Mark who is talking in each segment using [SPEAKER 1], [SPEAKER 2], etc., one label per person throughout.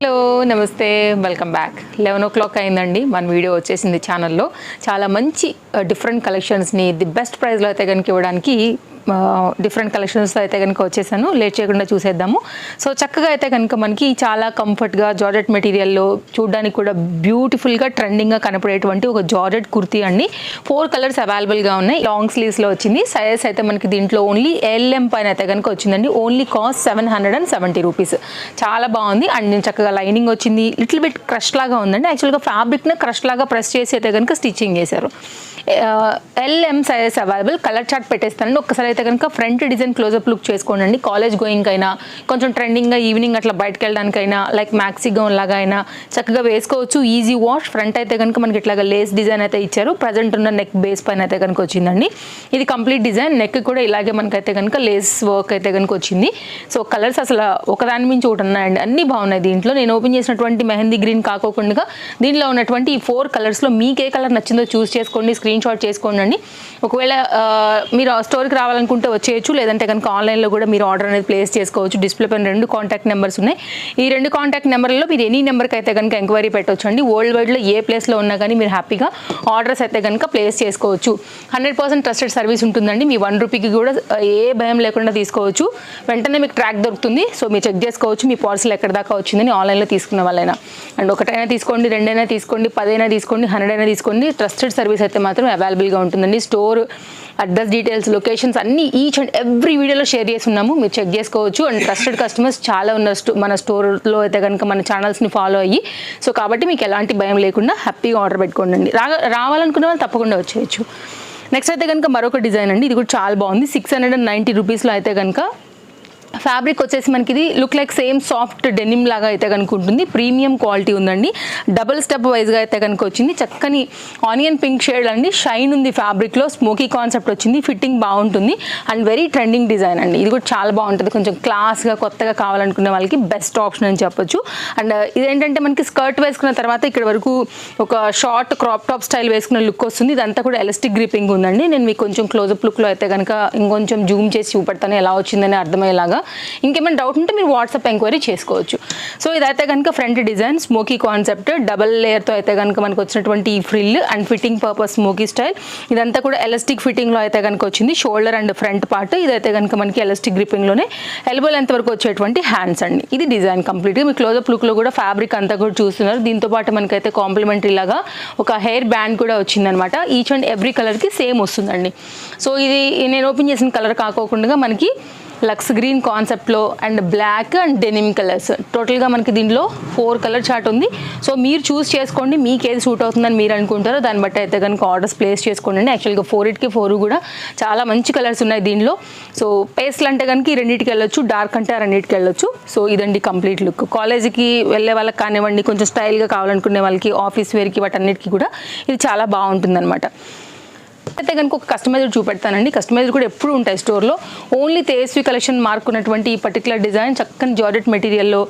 [SPEAKER 1] Hello నమస్తే welcome back 11 o'clock అయిందండి మన వీడియో వచ్చేసింది ఛానల్లో చాలా మంచి డిఫరెంట్ కలెక్షన్స్ని ది బెస్ట్ ప్రైస్లో అయితే కనుక ఇవ్వడానికి డిఫరెంట్ కలెక్షన్స్తో అయితే కనుక వచ్చేసాను. లేట్ చేయకుండా చూసేద్దాము. సో చక్కగా అయితే కనుక మనకి చాలా కంఫర్ట్గా జార్జెట్ మెటీరియల్లో చూడడానికి కూడా బ్యూటిఫుల్గా ట్రెండింగ్గా కనపడేటువంటి ఒక జార్జెట్ కుర్తీ అండి. 4 కలర్స్ అవైలబుల్గా ఉన్నాయి. లాంగ్ స్లీవ్స్లో వచ్చింది. సైజెస్ అయితే మనకి దీంట్లో ఓన్లీ LM పైన అయితే కనుక వచ్చిందండి. Only cost 770 rupees. చాలా బాగుంది. అండ్ నేను చక్కగా లైనింగ్ వచ్చింది. లిటిల్ బిట్ క్రష్ లాగా ఉందండి. యాక్చువల్గా ఫ్యాబ్రిక్ని క్రష్ లాగా ప్రెస్ చేసి అయితే కనుక స్టిచ్చింగ్ చేశారు. LM sizes available. Colour chart పెట్టేస్తానండి. ఒక్కసారి అయితే కనుక ఫ్రంట్ డిజైన్ క్లోజప్ లుక్ చేసుకోండి. కాలేజ్ గోయింగ్ అయినా కొంచెం ట్రెండింగ్గా ఈవినింగ్ అట్లా బయటకు వెళ్ళడానికైనా లైక్ మ్యాక్సీ గౌన్ లాగా అయినా చక్కగా వేసుకోవచ్చు. Easy wash. ఫ్రంట్ అయితే కనుక మనకి ఇట్లాగా లేస్ డిజైన్ అయితే ఇచ్చారు. ప్రజెంట్ ఉన్న నెక్ బేస్ పైన అయితే కనుక వచ్చిందండి. ఇది కంప్లీట్ డిజైన్. నెక్ కూడా ఇలాగే మనకైతే కనుక లేస్ వర్క్ అయితే కనుక వచ్చింది. సో కలర్స్ అసలు ఒకదాని మించి ఒకటి ఉన్నాయండి. అన్నీ బాగున్నాయి. దీంట్లో నేను ఓపెన్ చేసినటువంటి మెహందీ గ్రీన్ కాకోకుండా దీనిలో ఉన్నటువంటి ఈ 4 కలర్స్లో మీకు ఏ కలర్ నచ్చిందో చూస్ చేసుకోండి. స్క్రీన్ షాట్ చేసుకోండి. ఒకవేళ మీరు స్టోర్కి రావాలనుకుంటే వచ్చేయచ్చు. లేదంటే కనుక ఆన్లైన్లో కూడా మీరు ఆర్డర్ అనేది ప్లేస్ చేసుకోవచ్చు. డిస్ప్లే పైన 2 కాంటాక్ట్ నెంబర్స్ ఉన్నాయి. ఈ 2 కాంటాక్ట్ నెంబర్లలో మీరు ఎనీ నెంబర్కి అయితే కనుక ఎంక్వైరీ పెట్టవచ్చు అండి. వరల్డ్ వైడ్లో ఏ ప్లేస్లో ఉన్నా కానీ మీరు హ్యాపీగా ఆర్డర్స్ అయితే కనుక ప్లేస్ చేసుకోవచ్చు. 100% ట్రస్టెడ్ సర్వీస్ ఉంటుందండి. మీ 1 రూపీకి కూడా ఏ భయం లేకుండా తీసుకోవచ్చు. వెంటనే మీకు ట్రాక్ దొరుకుతుంది. సో మీరు చెక్ చేసుకోవచ్చు మీ పార్సల్ ఎక్కడ దాకా వచ్చిందని ఆన్లైన్లో తీసుకున్న వాళ్ళైనా. అండ్ ఒకటైనా తీసుకోండి, 2 అయినా తీసుకోండి, 10 అయినా తీసుకోండి, 100 అయినా తీసుకోండి. ట్రస్టెడ్ సర్వీస్ అయితే మాత్రం అవైలబుల్గా ఉంటుందండి. స్టోర్ అడ్రస్ డీటెయిల్స్ లొకేషన్స్ అన్నీ ఈచ్ అండ్ ఎవ్రీ వీడియోలో షేర్ చేసి ఉన్నాము. మీరు చెక్ చేసుకోవచ్చు. అండ్ ట్రస్టెడ్ కస్టమర్స్ చాలా ఉన్నారు మన స్టోర్లో అయితే కనుక మన ఛానల్స్ని ఫాలో అయ్యి. సో కాబట్టి మీకు ఎలాంటి భయం లేకుండా హ్యాపీగా ఆర్డర్ పెట్టుకోండి. రావాలనుకునే వాళ్ళు తప్పకుండా వచ్చేయచ్చు. నెక్స్ట్ అయితే కనుక మరొక డిజైన్ అండి. ఇది కూడా చాలా బాగుంది. 690 రూపీస్లో అయితే కనుక ఫ్యాబ్రిక్ వచ్చేసి మనకి ఇది look like same soft denim లాగా అయితే కనుక ఉంటుంది. ప్రీమియం క్వాలిటీ ఉందండి. డబుల్ స్టెప్ వైజ్గా అయితే కనుక వచ్చింది. చక్కని ఆనియన్ పింక్ షేడ్ అండి. షైన్ ఉంది ఫ్యాబ్రిక్లో. స్మోకీ కాన్సెప్ట్ వచ్చింది. ఫిట్టింగ్ బాగుంటుంది. అండ్ వెరీ ట్రెండింగ్ డిజైన్ అండి. ఇది కూడా చాలా బాగుంటుంది. కొంచెం క్లాస్గా కొత్తగా కావాలనుకునే వాళ్ళకి బెస్ట్ ఆప్షన్ అని చెప్పొచ్చు. అండ్ ఇదేంటంటే మనకి స్కర్ట్ వేసుకున్న తర్వాత ఇక్కడ వరకు ఒక షార్ట్ క్రాప్ టాప్ స్టైల్ వేసుకున్న లుక్ వస్తుంది. ఇదంతా కూడా ఎలాస్టిక్ గ్రిప్పింగ్ ఉందండి. నేను మీకు కొంచెం క్లోజప్ లుక్లో అయితే కనుక ఇంకొంచెం జూమ్ చేసి చూపెడతాను ఎలా వచ్చిందని అర్థమయ్యేలాగా. ఇంకేమైనా డౌట్ ఉంటే మీరు వాట్సాప్ ఎంక్వైరీ చేసుకోవచ్చు. సో ఇదైతే కనుక front design smoky concept double లేయర్తో అయితే కనుక మనకు వచ్చినటువంటి ఈ frill and fitting purpose smoky style. ఇదంతా కూడా ఎలాస్టిక్ ఫిట్టింగ్లో అయితే కనుక వచ్చింది. షోల్డర్ అండ్ ఫ్రంట్ పార్ట్ ఇదైతే కనుక మనకి ఎలాస్టిక్ గ్రిప్పింగ్లోనే ఎల్బో లెంత్ వరకు వచ్చేటువంటి హ్యాండ్స్ అండి. ఇది డిజైన్ కంప్లీట్గా మీ క్లోజప్ లుక్లో కూడా ఫ్యాబ్రిక్ అంతా కూడా చూస్తున్నారు. దీంతో పాటు మనకైతే కాంప్లిమెంటరీ లాగా ఒక హెయిర్ బ్యాండ్ కూడా వచ్చిందనమాట. ఈచ్ అండ్ ఎవ్రీ కలర్కి సేమ్ వస్తుందండి. సో ఇది నేను ఓపెన్ చేసిన కలర్ కాకోకుండా మనకి లక్స్ గ్రీన్ కాన్సెప్ట్లో and black and denim colours టోటల్గా మనకి దీంట్లో 4 కలర్ చార్ట్ ఉంది. సో మీరు చూస్ చేసుకోండి. మీకు ఏది సూట్ అవుతుందని మీరు అనుకుంటారో దాన్ని బట్టి అయితే కనుక ఆర్డర్స్ ప్లేస్ చేసుకోండి. యాక్చువల్గా 4కి 4 కూడా చాలా మంచి కలర్స్ ఉన్నాయి దీనిలో. సో పేస్ట్లు అంటే కనుక ఈ రెండింటికి వెళ్ళొచ్చు. డార్క్ అంటే ఆ రెండింటికి వెళ్ళొచ్చు. సో ఇదండి కంప్లీట్ లుక్. కాలేజీకి వెళ్ళే వాళ్ళకి కానివ్వండి, కొంచెం స్టైల్గా కావాలనుకునే వాళ్ళకి, ఆఫీస్ వేర్కి వాటన్నిటికీ కూడా ఇది చాలా బాగుంటుంది అనమాట. అయితే కనుక ఒక కస్టమైజర్ చూపెడతానండి. కస్టమైజర్ కూడా ఎప్పుడు ఉంటాయి స్టోర్లో. ఓన్లీ తేజస్వి కలెక్షన్ మార్కున్నటువంటి ఈ పర్టికులర్ డిజైన్ చక్కని జార్జెట్ మెటీరియల్లో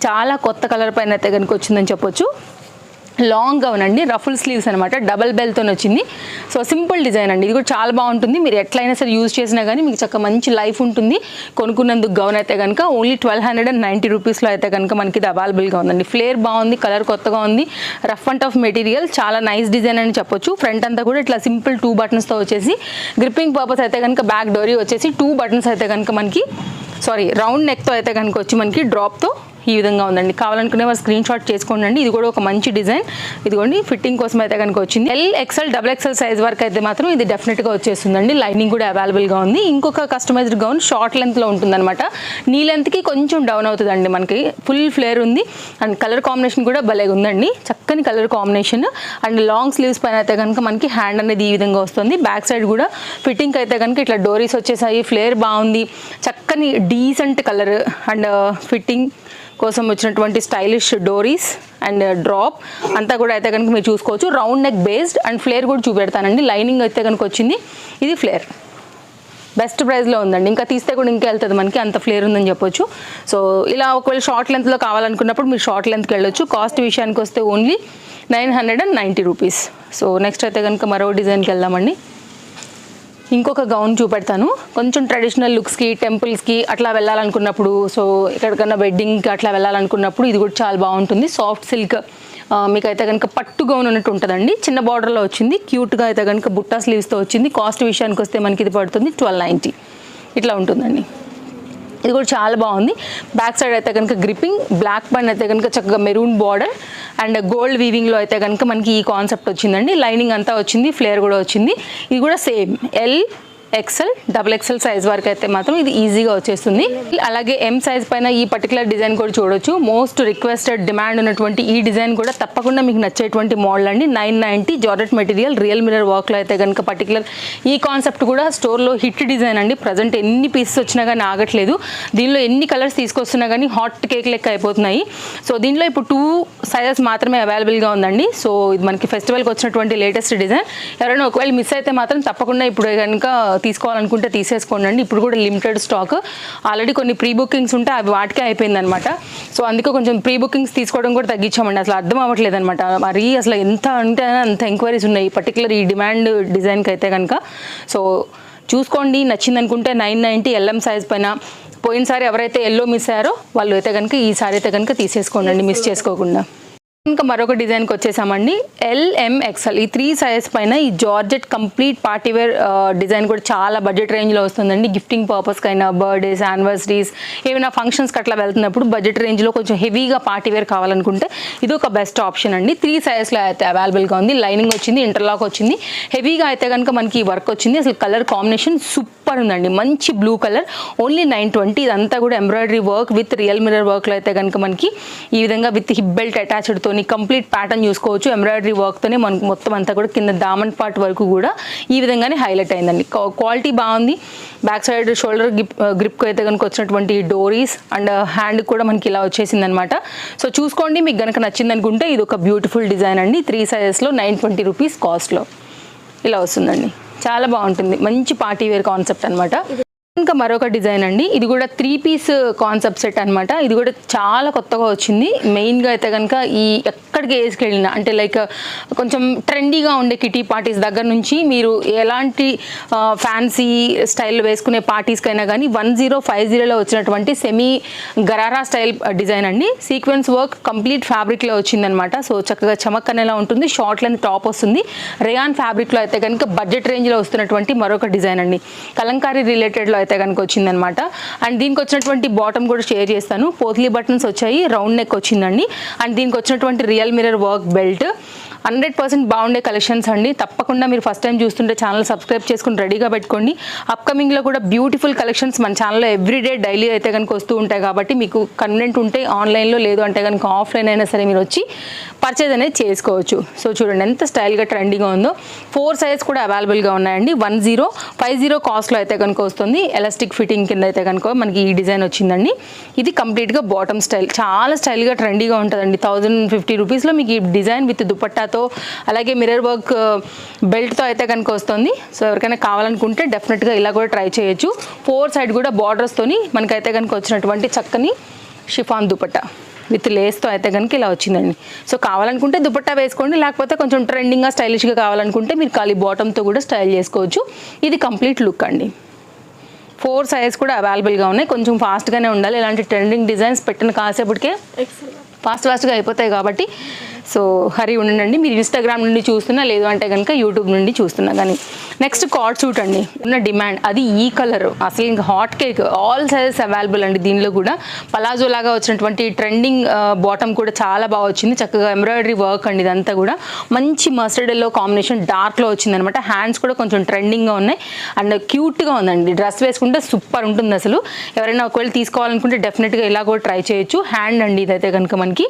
[SPEAKER 1] చాలా కొత్త కలర్ పైన అయితే కనుక వచ్చిందని చెప్పొచ్చు. లాంగ్ గౌన్ అండి. రఫుల్ స్లీవ్స్ అనమాట. డబల్ బెల్తో వచ్చింది. సో సింపుల్ డిజైన్ అండి. ఇది కూడా చాలా బాగుంటుంది. మీరు ఎట్లయినా సరే యూజ్ చేసినా కానీ మీకు చక్కగా మంచి లైఫ్ ఉంటుంది. కొనుక్కున్నందుకు గౌన్ అయితే కనుక ఓన్లీ 1290 రూపీస్లో అయితే కనుక మనకి ఇది అవైలబుల్గా ఉందండి. ఫ్లేర్ బాగుంది. కలర్ కొత్తగా ఉంది. రఫ్ అండ్ టఫ్ మెటీరియల్ చాలా నైస్ డిజైన్ అని చెప్పొచ్చు. ఫ్రంట్ అంతా కూడా ఇట్లా సింపుల్ 2 బటన్స్తో వచ్చేసి గ్రిప్పింగ్ పర్పస్ అయితే కనుక బ్యాక్ డోరీ వచ్చేసి 2 బటన్స్ అయితే కనుక మనకి రౌండ్ నెక్తో అయితే కనుక వచ్చి మనకి డ్రాప్తో ఈ విధంగా ఉందండి. కావాలనుకునే వారు స్క్రీన్ షాట్ చేసుకోండి. ఇది కూడా ఒక మంచి డిజైన్. ఇదిగోండి ఫిట్టింగ్ కోసం అయితే కనుక వచ్చింది. XL, XXL సైజ్ వరకు అయితే మాత్రం ఇది డెఫినెట్గా వచ్చేస్తుందండి. లైనింగ్ కూడా అవైలబుల్గా ఉంది. ఇంకొక కస్టమైజ్డ్ గౌన్ షార్ట్ లెంత్లో ఉంటుందన్నమాట. నీ లెంత్కి కొంచెం డౌన్ అవుతుందండి. మనకి ఫుల్ ఫ్లేర్ ఉంది. అండ్ కలర్ కాంబినేషన్ కూడా భలేగా ఉందండి. చక్కని colour combination. And long sleeves పైన అయితే కనుక మనకి హ్యాండ్ అనేది ఈ విధంగా వస్తుంది. బ్యాక్ సైడ్ కూడా ఫిట్టింగ్ అయితే కనుక ఇట్లా డోరీస్ వచ్చేసాయి. ఫ్లేర్ బాగుంది. చక్కని డీసెంట్ కలర్ అండ్ ఫిట్టింగ్ కోసం వచ్చినటువంటి స్టైలిష్ డోరీస్ అండ్ డ్రాప్ అంతా కూడా అయితే కనుక మీరు చూసుకోవచ్చు. Round neck based and flare కూడా చూపెడతానండి. లైనింగ్ అయితే కనుక వచ్చింది. ఇది ఫ్లేర్ బెస్ట్ ప్రైస్లో ఉందండి. ఇంకా తీస్తే కూడా ఇంకా వెళ్తుంది మనకి. అంత ఫ్లేర్ ఉందని చెప్పొచ్చు. సో ఇలా ఒకవేళ షార్ట్ లెంత్లో కావాలనుకున్నప్పుడు మీరు షార్ట్ లెంత్కి వెళ్ళొచ్చు. కాస్ట్ విషయానికి వస్తే ఓన్లీ 990 రూపీస్. సో నెక్స్ట్ అయితే కనుక మరో డిజైన్కి వెళ్దామండి. ఇంకొక గౌన్ చూపెడతాను. కొంచెం ట్రెడిషనల్ లుక్స్కి, టెంపుల్స్కి అట్లా వెళ్ళాలనుకున్నప్పుడు, సో ఎక్కడికన్నా వెడ్డింగ్కి అట్లా వెళ్ళాలనుకున్నప్పుడు ఇది కూడా చాలా బాగుంటుంది. సాఫ్ట్ సిల్క్ మీకు అయితే కనుక పట్టు గౌన్ ఉన్నట్టు ఉంటుందండి. చిన్న బార్డర్లో వచ్చింది, క్యూట్గా అయితే కనుక బుట్టా స్లీవ్స్తో వచ్చింది. కాస్ట్ విషయానికి వస్తే మనకి ఇది పడుతుంది 1290 ఇట్లా ఉంటుందండి. ఇది కూడా చాలా బాగుంది. బ్యాక్ సైడ్ అయితే కనుక గ్రిప్పింగ్, బ్లాక్ బన్ అయితే కనుక చక్కగా మెరూన్ బార్డర్ అండ్ గోల్డ్ వీవింగ్లో అయితే కనుక మనకి ఈ కాన్సెప్ట్ వచ్చిందండి. లైనింగ్ అంతా వచ్చింది, ఫ్లేర్ కూడా వచ్చింది. ఇది కూడా same L, XL, double XL size వరకు అయితే మాత్రం ఇది ఈజీగా వచ్చేస్తుంది. అలాగే ఎం సైజ్ పైన ఈ పర్టికులర్ డిజైన్ కూడా చూడొచ్చు. మోస్ట్ రిక్వెస్టెడ్ డిమాండ్ ఉన్నటువంటి ఈ డిజైన్ కూడా తప్పకుండా మీకు నచ్చేటువంటి మోడల్ అండి. 990 జార్జెట్ మెటీరియల్, రియల్ మిర్రర్ వర్క్లో అయితే కనుక పర్టికులర్ ఈ కాన్సెప్ట్ కూడా స్టోర్లో హిట్ డిజైన్ అండి. ప్రజెంట్ ఎన్ని పీసెస్ వచ్చినా కానీ ఆగట్లేదు. దీనిలో ఎన్ని కలర్స్ తీసుకొస్తున్నా కానీ హాట్ కేక్ లెక్క అయిపోతున్నాయి. సో దీనిలో ఇప్పుడు 2 సైజెస్ మాత్రమే అవైలబుల్గా ఉందండి. సో ఇది మనకి ఫెస్టివల్కి వచ్చినటువంటి లేటెస్ట్ డిజైన్. ఎవరైనా ఒకవేళ మిస్ అయితే మాత్రం తప్పకుండా ఇప్పుడు కనుక తీసుకోవాలనుకుంటే తీసేసుకోండి. ఇప్పుడు కూడా లిమిటెడ్ స్టాక్, ఆల్రెడీ కొన్ని ప్రీ బుకింగ్స్ ఉంటే అవి వాటికే అయిపోయింది అనమాట. సో అందుకే కొంచెం ప్రీ బుకింగ్స్ తీసుకోవడం కూడా తగ్గించామండి. అసలు అర్థం అవ్వట్లేదు అనమాట. మరి అసలు ఎంత అంటే అంత ఎంక్వైరీస్ ఉన్నాయి పర్టికులర్ ఈ డిమాండ్ డిజైన్కి అయితే కనుక. సో చూసుకోండి, నచ్చింది అనుకుంటే 990 ఎల్ఎం సైజ్ పైన. పోయినసారి ఎవరైతే ఎల్లో మిస్ అయ్యారో వాళ్ళు అయితే కనుక ఈసారి అయితే కనుక తీసేసుకోండి మిస్ చేసుకోకుండా. ఇంకా మరొక డిజైన్కి వచ్చేసామండి. LMXL ఈ 3 సైజ్ పైన ఈ జార్జెట్ కంప్లీట్ పార్టీవేర్ డిజైన్ కూడా చాలా బడ్జెట్ రేంజ్లో వస్తుందండి. గిఫ్టింగ్ పర్పస్కి అయినా, బర్త్డేస్, యానివర్సరీస్, ఏమైనా ఫంక్షన్స్కి అట్లా వెళ్తున్నప్పుడు బడ్జెట్ రేంజ్లో కొంచెం హెవీగా పార్టీవేర్ కావాలనుకుంటే ఇది ఒక బెస్ట్ ఆప్షన్ అండి. 3 సైజ్లో అయితే అవైలబుల్గా ఉంది. లైనింగ్ వచ్చింది, ఇంటర్లాక్ వచ్చింది. హెవీగా అయితే కనుక మనకి ఈ వర్క్ వచ్చింది. అసలు కలర్ కాంబినేషన్ సూపర్ ఉందండి. మంచి బ్లూ కలర్, ఓన్లీ 920. ఇదంతా కూడా embroidery work with real mirror వర్క్లో అయితే కనుక మనకి ఈ విధంగా విత్ హిప్ బెల్ట్ అటాచ్డ్తో కంప్లీట్ ప్యాటర్న్ చూసుకోవచ్చు. ఎంబ్రాయిడరీ వర్క్తోనే మనకు మొత్తం అంతా కూడా కింద దామన్ పార్ట్ వరకు కూడా ఈ విధంగానే హైలైట్ అయిందండి. క్వాలిటీ బాగుంది. బ్యాక్ సైడ్ షోల్డర్ గ్రిప్కి అయితే కనుక వచ్చినటువంటి డోరీస్ అండ్ హ్యాండ్ కూడా మనకి ఇలా వచ్చేసింది అనమాట. సో చూసుకోండి, మీకు కనుక నచ్చింది అనుకుంటే ఇది ఒక బ్యూటిఫుల్ డిజైన్ అండి. 3 సైజెస్లో 920 రూపీస్ కాస్ట్లో ఇలా వస్తుందండి. చాలా బాగుంటుంది, మంచి పార్టీ వేర్ కాన్సెప్ట్ అనమాట. ఇంకా మరొక డిజైన్ అండి. ఇది కూడా 3 పీస్ కాన్సెప్ట్ సెట్ అనమాట. ఇది కూడా చాలా కొత్తగా వచ్చింది. మెయిన్గా అయితే కనుక ఈ ఎక్కడికి వేసుకెళ్ళినా అంటే లైక్ కొంచెం ట్రెండీగా ఉండే కిటీ పార్టీస్ దగ్గర నుంచి మీరు ఎలాంటి ఫ్యాన్సీ స్టైల్ వేసుకునే పార్టీస్కైనా కానీ 1050లో వచ్చినటువంటి సెమీ గరారా స్టైల్ డిజైన్ అండి. సీక్వెన్స్ వర్క్ కంప్లీట్ ఫ్యాబ్రిక్లో వచ్చిందనమాట. సో చక్కగా చమక్ అనేలా ఉంటుంది. షార్ట్ లెంత్ టాప్ వస్తుంది. రేయాన్ ఫ్యాబ్రిక్లో అయితే కనుక బడ్జెట్ రేంజ్లో వస్తున్నటువంటి మరొక డిజైన్ అండి. కలంకారీ రిలేటెడ్లో అయితే కనుక వచ్చిందనమాట. అండ్ దీనికి వచ్చినటువంటి బాటమ్ కూడా షేర్ చేస్తాను. పోత్లీ బటన్స్ వచ్చాయి, రౌండ్ నెక్ వచ్చిందండి. అండ్ దీనికి వచ్చినటువంటి రియల్ మిర్రర్ వర్క్ బెల్ట్ 100% బాగుండే కలెక్షన్స్ అండి. తప్పకుండా మీరు ఫస్ట్ టైం చూస్తుంటే ఛానల్ సబ్స్క్రైబ్ చేసుకుని రెడీగా పెట్టుకోండి. అప్కమింగ్లో కూడా బ్యూటిఫుల్ కలెక్షన్స్ మన ఛానల్లో ఎవ్రీడే డైలీ అయితే కనుక వస్తూ ఉంటాయి. కాబట్టి మీకు కన్వీనెంట్ ఉంటే ఆన్లైన్లో, లేదు అంటే కనుక ఆఫ్లైన్ అయినా సరే మీరు వచ్చి పర్చేజ్ అనేది చేసుకోవచ్చు. సో చూడండి ఎంత స్టైల్గా ట్రెండీగా ఉందో. 4 సైజ్ కూడా అవైలబుల్గా ఉన్నాయండి. 1050 కాస్ట్లో అయితే కనుక వస్తుంది. ఎలాస్టిక్ ఫిట్టింగ్ కింద అయితే కనుక మనకి ఈ డిజైన్ వచ్చిందండి. ఇది కంప్లీట్గా బాటమ్ స్టైల్, చాలా స్టైల్గా ట్రెండీగా ఉంటుందండి. 1050 రూపీస్లో మీకు ఈ డిజైన్ విత్ దుపట్టాతో అలాగే మిర్రర్ వర్క్ బెల్ట్తో అయితే కనుక వస్తుంది. సో ఎవరికైనా కావాలనుకుంటే డెఫినెట్గా ఇలా కూడా ట్రై చేయొచ్చు. 4 సైడ్ కూడా బార్డర్స్తోని మనకైతే కనుక వచ్చినటువంటి చక్కని షిఫాన్ దుపట్టా విత్ లేస్తో అయితే కనుక ఇలా వచ్చిందండి. సో కావాలనుకుంటే దుపట్టా వేసుకోండి, లేకపోతే కొంచెం ట్రెండింగ్గా స్టైలిష్గా కావాలనుకుంటే మీరు ఖాళీ బాటమ్తో కూడా స్టైల్ చేసుకోవచ్చు. ఇది కంప్లీట్ లుక్ అండి. 4 సైజ్ కూడా అవైలబుల్గా ఉన్నాయి. కొంచెం ఫాస్ట్గానే ఉండాలి. ఇలాంటి ట్రెండింగ్ డిజైన్స్ పెట్టిన కాసేపటికే ఫాస్ట్గా అయిపోతాయి కాబట్టి సో హరి ఉండండి. మీరు ఇన్స్టాగ్రామ్ నుండి చూస్తున్నా, లేదు అంటే కనుక యూట్యూబ్ నుండి చూస్తున్నా కానీ. నెక్స్ట్ కార్డ్ సూట్ అండి. ఉన్న డిమాండ్ అది ఈ కలర్, అసలు ఇంకా hot cake. All sizes available అండి. దీనిలో కూడా పలాజో లాగా వచ్చినటువంటి ట్రెండింగ్ బాటమ్ కూడా చాలా బాగా వచ్చింది. చక్కగా ఎంబ్రాయిడరీ వర్క్ అండి. ఇదంతా కూడా మంచి మస్టర్డ్ ఎల్లో కాంబినేషన్ డార్క్లో వచ్చింది అనమాట. హ్యాండ్స్ కూడా కొంచెం ట్రెండింగ్గా ఉన్నాయి అండ్ క్యూట్గా ఉందండి. డ్రెస్ వేసుకుంటే సూపర్ ఉంటుంది అసలు. ఎవరైనా ఒకవేళ తీసుకోవాలనుకుంటే డెఫినెట్గా ఇలా కూడా ట్రై చేయొచ్చు. హ్యాండ్ అండి ఇదైతే కనుక మనకి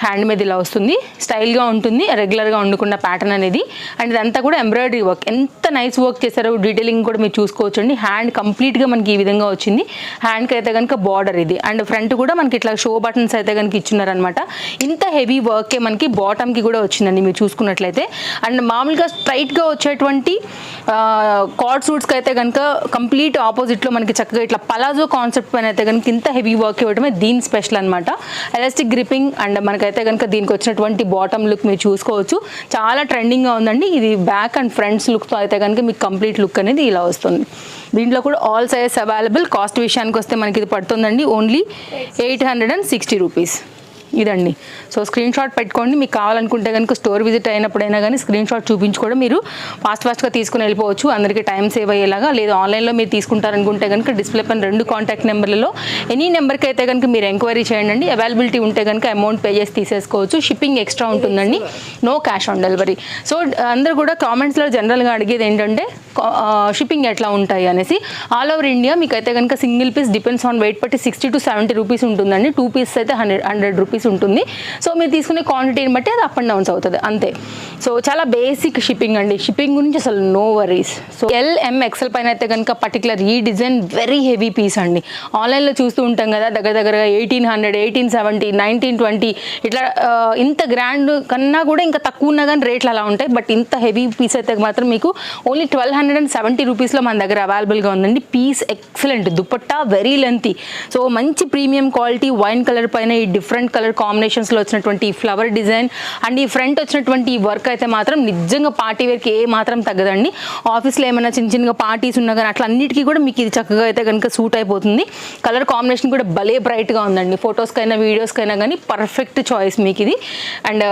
[SPEAKER 1] హ్యాండ్ మీద ఇలా వస్తుంది. స్టైల్గా ఉంటుంది, రెగ్యులర్గా వండుకున్న ప్యాటర్న్ అనేది. అండ్ ఇదంతా కూడా ఎంబ్రాయిడరీ వర్క్, ఎంత నైస్ వర్క్ చేశారో డీటెయిలింగ్ కూడా మీరు చూసుకోవచ్చు అండి. హ్యాండ్ కంప్లీట్గా మనకి ఈ విధంగా వచ్చింది. హ్యాండ్కి అయితే కనుక బార్డర్ ఇది. అండ్ ఫ్రంట్ కూడా మనకి ఇట్లా షో బటన్స్ అయితే కనుక ఇచ్చున్నారనమాట. ఇంత హెవీ వర్కే మనకి బాటమ్కి కూడా వచ్చిందండి మీరు చూసుకున్నట్లయితే. అండ్ మామూలుగా స్ట్రైట్గా వచ్చేటువంటి కార్డ్ సూట్స్కి అయితే కనుక కంప్లీట్ ఆపోజిట్లో మనకి చక్కగా ఇట్లా పలాజో కాన్సెప్ట్ పైన అయితే కనుక ఇంత హెవీ వర్క్ ఇవ్వడమే దీని స్పెషల్ అనమాట. ఎలాస్టిక్ గ్రిప్పింగ్ అండ్ మనకి అయితే కనుక దీనికి వచ్చినటువంటి బాటమ్ లుక్ మీరు చూసుకోవచ్చు. చాలా ట్రెండింగ్గా ఉందండి. ఇది బ్యాక్ అండ్ ఫ్రంట్స్ లుక్తో అయితే కనుక కనుక మీకు కంప్లీట్ లుక్ అనేది ఇలా వస్తుంది. దీంట్లో కూడా ఆల్ సైజెస్ అవైలబుల్. కాస్ట్ విషయానికి వస్తే మనకి ఇది పడుతుందండి ఓన్లీ 860 రూపీస్. ఇదండి. సో స్క్రీన్ షాట్ పెట్టుకోండి. మీకు కావాలనుకుంటే కనుక స్టోర్ విజిట్ అయినప్పుడైనా కానీ స్క్రీన్ షాట్ చూపించుకోవడం మీరు ఫాస్ట్గా తీసుకుని వెళ్ళిపోవచ్చు. అందరికీ టైం సేవ్ అయ్యేలాగా. లేదు ఆన్లైన్లో మీరు తీసుకుంటారనుకుంటే కనుక డిస్ప్లే పైన 2 కాంటాక్ట్ నెంబర్లలో ఎనీ నెంబర్కి అయితే కనుక మీరు ఎంక్వైరీ చేయండి. అవైలబిలిటీ ఉంటే కనుక అమౌంట్ పే చేసి తీసేసుకోవచ్చు. షిప్పింగ్ ఎక్స్ట్రా ఉంటుందండి. No cash on delivery. So అందరూ కూడా కామెంట్స్లో జనరల్గా అడిగేది ఏంటంటే షిప్పింగ్ ఎట్లా ఉంటాయి అనేసి. ఆల్ ఓవర్ ఇండియా మీకు అయితే కనుక single piece depends on weight బట్టి 60 to 70 రూపీస్ ఉంటుందండి. 2 పీసెస్ అయితే 100 రూపీస్ ఉంటుంది. సో మీరు తీసుకునే క్వాంటిటీని బట్టి అది అప్ అండ్ డౌన్స్ అవుతుంది అంతే. సో చాలా బేసిక్ షిప్పింగ్ అండి. షిప్పింగ్ గురించి అసలు నో వరీస్. సో LMXL పైన అయితే కనుక పర్టికులర్ ఈ డిజైన్ వెరీ హెవీ పీస్ అండి. ఆన్లైన్లో చూస్తూ ఉంటాం కదా దగ్గరగా 1800, 1870, 1920 ఇట్లా ఇంత గ్రాండ్ కన్నా కూడా ఇంకా తక్కువ ఉన్నా కానీ రేట్లు అలా ఉంటాయి. బట్ ఇంత హెవీ పీస్ అయితే మాత్రం మీకు ఓన్లీ 1270 రూపీస్లో మన దగ్గర అవైలబుల్గా ఉందండి. Piece excellent. Dupatta very lengthy. So మంచి ప్రీమియం క్వాలిటీ వైన్ కలర్ పైన ఈ డిఫరెంట్ కలర్ కాంబినేషన్స్లో వచ్చినటువంటి ఫ్లవర్ డిజైన్ అండ్ ఈ ఫ్రంట్ వచ్చినటువంటి వర్క్ అయితే మాత్రం నిజంగా పార్టీ వేర్కి ఏ మాత్రం తగ్గదండి. ఆఫీస్లో ఏమైనా చిన్నగా పార్టీస్ ఉన్నా కానీ అట్లా అన్నిటికీ కూడా మీకు ఇది చక్కగా అయితే కనుక సూట్ అయిపోతుంది. కలర్ కాంబినేషన్ కూడా భలే బ్రైట్గా ఉందండి. ఫొటోస్కైనా వీడియోస్కైనా కానీ పర్ఫెక్ట్ చాయిస్ మీకు ఇది. అండ్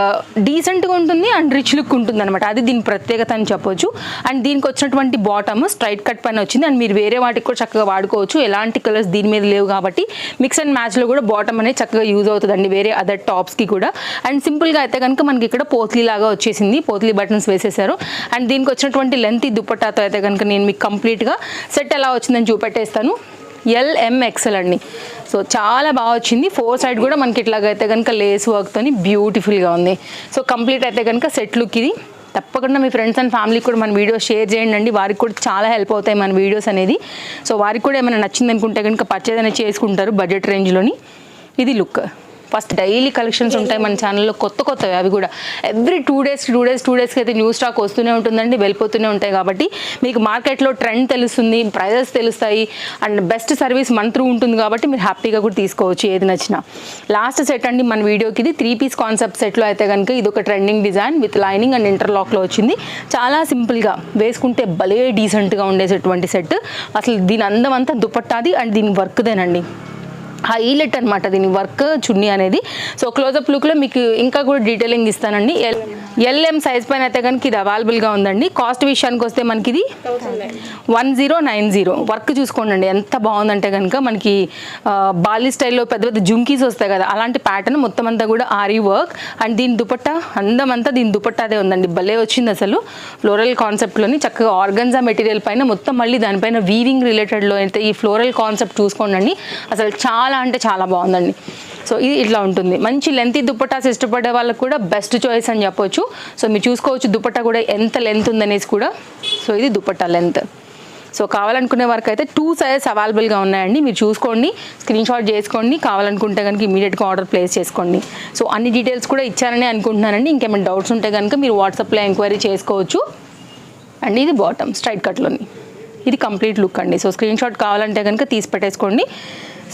[SPEAKER 1] డీసెంట్గా ఉంటుంది అండ్ రిచ్ లుక్ ఉంటుంది అనమాట. అది దీని ప్రత్యేకత అని చెప్పొచ్చు. అండ్ దీనికి వచ్చినటువంటి బాటమ్ స్ట్రైట్ కట్ పైన వచ్చింది. అండ్ మీరు వేరే వాటికి కూడా చక్కగా వాడుకోవచ్చు. ఎలాంటి కలర్స్ దీని మీద లేవు కాబట్టి మిక్స్ అండ్ మ్యాచ్లో కూడా బాటమ్ అనేది చక్కగా యూజ్ అవుతుందండి వేరే అదర్ టాప్స్కి కూడా. అండ్ సింపుల్గా అయితే కనుక మనకి ఇక్కడ పోత్లీ లాగా వచ్చేసింది. పోత్లీ బటన్స్ వేసేసారు. అండ్ దీనికి వచ్చినటువంటి లెంత్ దుపట్టాతో అయితే కనుక నేను మీకు కంప్లీట్గా సెట్ ఎలా వచ్చిందని చూపెట్టేస్తాను. LMXL అండి. సో చాలా బాగా వచ్చింది. 4 సైడ్ కూడా మనకి ఇట్లాగైతే కనుక లేస్ వర్క్తోని బ్యూటిఫుల్గా ఉంది. సో కంప్లీట్ అయితే కనుక సెట్ లుక్ ఇది. తప్పకుండా మీ ఫ్రెండ్స్ అండ్ ఫ్యామిలీకి కూడా మన వీడియో షేర్ చేయండి. వారికి కూడా చాలా హెల్ప్ అవుతాయి మన వీడియోస్ అనేది. సో వారికి కూడా ఏమైనా నచ్చింది అనుకుంటే కనుక పర్చేజ్ అనేది చేసుకుంటారు బడ్జెట్ రేంజ్లోని. ఇది లుక్. ఫస్ట్ డైలీ కలెక్షన్స్ ఉంటాయి మన ఛానల్లో కొత్తవి. అవి కూడా ఎవ్రీ 2 డేస్కి అయితే న్యూ స్టాక్ వస్తూనే ఉంటుందండి, వెళ్ళిపోతూనే ఉంటాయి. కాబట్టి మీకు మార్కెట్లో ట్రెండ్ తెలుస్తుంది, ప్రైజెస్ తెలుస్తాయి అండ్ బెస్ట్ సర్వీస్ మన త్రూ ఉంటుంది. కాబట్టి మీరు హ్యాపీగా కూడా తీసుకోవచ్చు ఏది నచ్చినా. లాస్ట్ సెట్ అండి మన వీడియోకి ఇది 3 పీస్ కాన్సెప్ట్ సెట్లో అయితే కనుక ఇది ఒక trending design with lining and ఇంటర్లాక్లో వచ్చింది. చాలా సింపుల్గా వేసుకుంటే భలే డీసెంట్గా ఉండేటటువంటి సెట్. అసలు దీని అందం అంతా దుపట్టాది అండ్ దీని వర్క్దేనండి. హైలైట్ అనమాట దీని వర్క్ చున్నీ అనేది. సో క్లోజప్ లుక్లో మీకు ఇంకా కూడా డీటెయిలింగ్ ఇస్తానండి. LM సైజ్ పైన అయితే కనుక ఇది అవైలబుల్గా ఉందండి. కాస్ట్ విషయానికి వస్తే మనకి ఇది 1090. వర్క్ చూసుకోండి ఎంత బాగుందంటే కనుక మనకి బాలీ స్టైల్లో పెద్ద జుంకీస్ వస్తాయి కదా అలాంటి ప్యాటర్న్ మొత్తం అంతా కూడా ఆరీ వర్క్. అండ్ దీని దుపట్టా అందమంతా దీని దుపట్టాదే ఉందండి. భలే వచ్చింది అసలు. ఫ్లోరల్ కాన్సెప్ట్లోని చక్కగా ఆర్గన్జా మెటీరియల్ పైన మొత్తం మళ్ళీ దానిపైన వీవింగ్ రిలేటెడ్లో అయితే ఈ ఫ్లోరల్ కాన్సెప్ట్ చూసుకోండి. అసలు చాలా అంటే చాలా బాగుందండి. సో ఇది ఇట్లా ఉంటుంది. మంచి లెంత్ దుపట్టాస్ ఇష్టపడే వాళ్ళకి కూడా బెస్ట్ చాయిస్ అని చెప్పొచ్చు. సో మీరు చూసుకోవచ్చు దుపట్టా కూడా ఎంత లెంత్ ఉందనేసి కూడా. సో ఇది దుపట్టా లెంత్. సో కావాలనుకునే వరకు అయితే 2 సైజెస్ అవైలబుల్గా ఉన్నాయండి. మీరు చూసుకోండి, స్క్రీన్ షాట్ చేసుకోండి. కావాలనుకుంటే కనుక ఇమీడియట్గా ఆర్డర్ ప్లేస్ చేసుకోండి. సో అన్ని డీటెయిల్స్ కూడా ఇచ్చారని అనుకుంటున్నానండి. ఇంకేమైనా డౌట్స్ ఉంటే కనుక మీరు వాట్సాప్లో ఎంక్వైరీ చేసుకోవచ్చు. అండ్ ఇది బాటమ్ స్ట్రైట్ కట్లోని. ఇది కంప్లీట్ లుక్ అండి. సో స్క్రీన్ షాట్ కావాలంటే కనుక తీసి పెట్టేసుకోండి.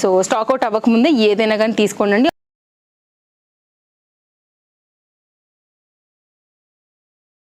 [SPEAKER 1] సో స్టాక్ అవుట్ అవ్వకముందే ఏదైనా కానీ తీసుకోండి.